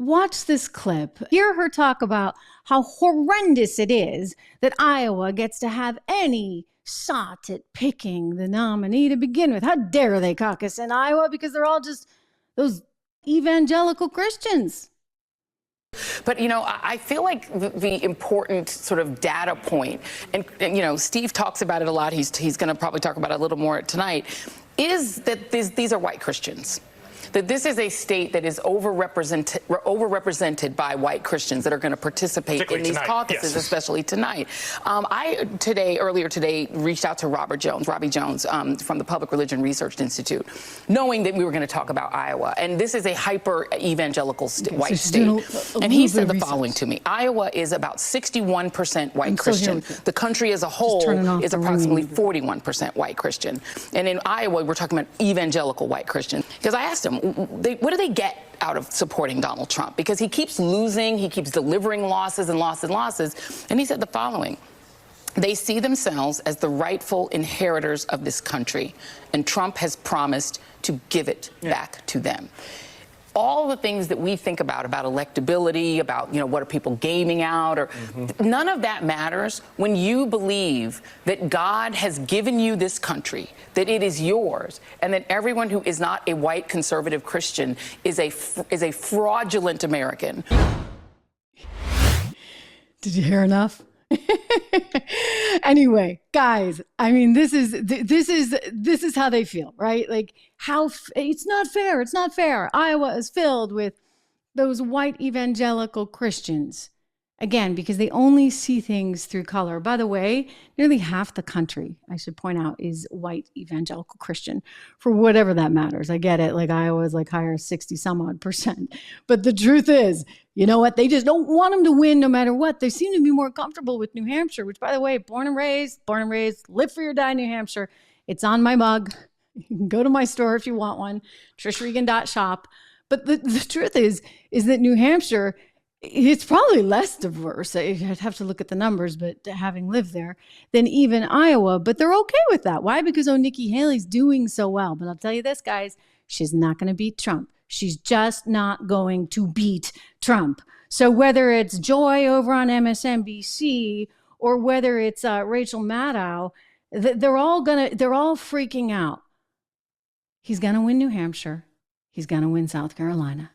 Watch this clip. Hear her talk about how horrendous it is that Iowa gets to have any shot at picking the nominee to begin with. How dare they caucus in Iowa because they're all just those evangelical Christians. But, I feel like the important sort of data point, and Steve talks about it a lot. He's going to probably talk about it a little more tonight, is that these are white Christians. That this is a state that is overrepresented by white Christians that are going to participate in these caucuses, yes. Especially tonight. Earlier today, reached out to Robbie Jones, from the Public Religion Research Institute, knowing that we were going to talk about Iowa. And this is a hyper-evangelical white state. And he said the following to me. Iowa is about 61% white Christian. The country as a whole is approximately 41% white Christian. And in Iowa, we're talking about evangelical white Christian. Because I asked him, what do they get out of supporting Donald Trump? Because he keeps losing, he keeps delivering losses and losses and losses. And he said the following: they see themselves as the rightful inheritors of this country, and Trump has promised to give it back to them. All the things that we think about electability, about, what are people gaming out, or none of that matters when you believe that God has given you this country, that it is yours, and that everyone who is not a white conservative Christian is a fraudulent American. Did you hear enough? Anyway, guys, I mean, this is how they feel, right? Like, it's not fair. It's not fair. Iowa is filled with those white evangelical Christians. Again, because they only see things through color. By the way, nearly half the country, I should point out, is white evangelical Christian, for whatever that matters. I get it. Like, Iowa is like higher 60 some odd %. But the truth is, you know what? They just don't want them to win no matter what. They seem to be more comfortable with New Hampshire, which, by the way, born and raised, live free or die, New Hampshire. It's on my mug. You can go to my store if you want one, trishregan.shop. But the truth is that New Hampshire, it's probably less diverse. I'd have to look at the numbers, but having lived there, than even Iowa. But they're okay with that. Why? Because Nikki Haley's doing so well. But I'll tell you this, guys, she's not going to beat Trump. She's just not going to beat Trump. So whether it's Joy over on MSNBC or whether it's Rachel Maddow, they're all freaking out. He's going to win New Hampshire. He's going to win South Carolina.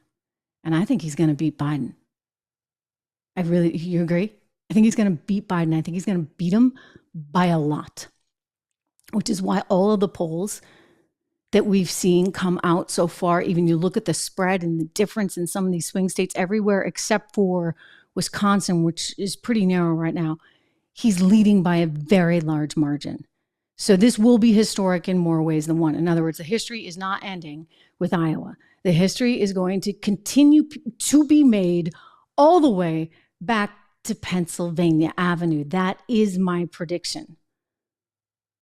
And I think he's going to beat Biden. You agree? I think he's going to beat Biden. I think he's going to beat him by a lot, which is why all of the polls that we've seen come out so far, even you look at the spread and the difference in some of these swing states everywhere except for Wisconsin, which is pretty narrow right now, he's leading by a very large margin. So this will be historic in more ways than one. In other words, the history is not ending with Iowa. The history is going to continue to be made all the way back to Pennsylvania Avenue. That is my prediction.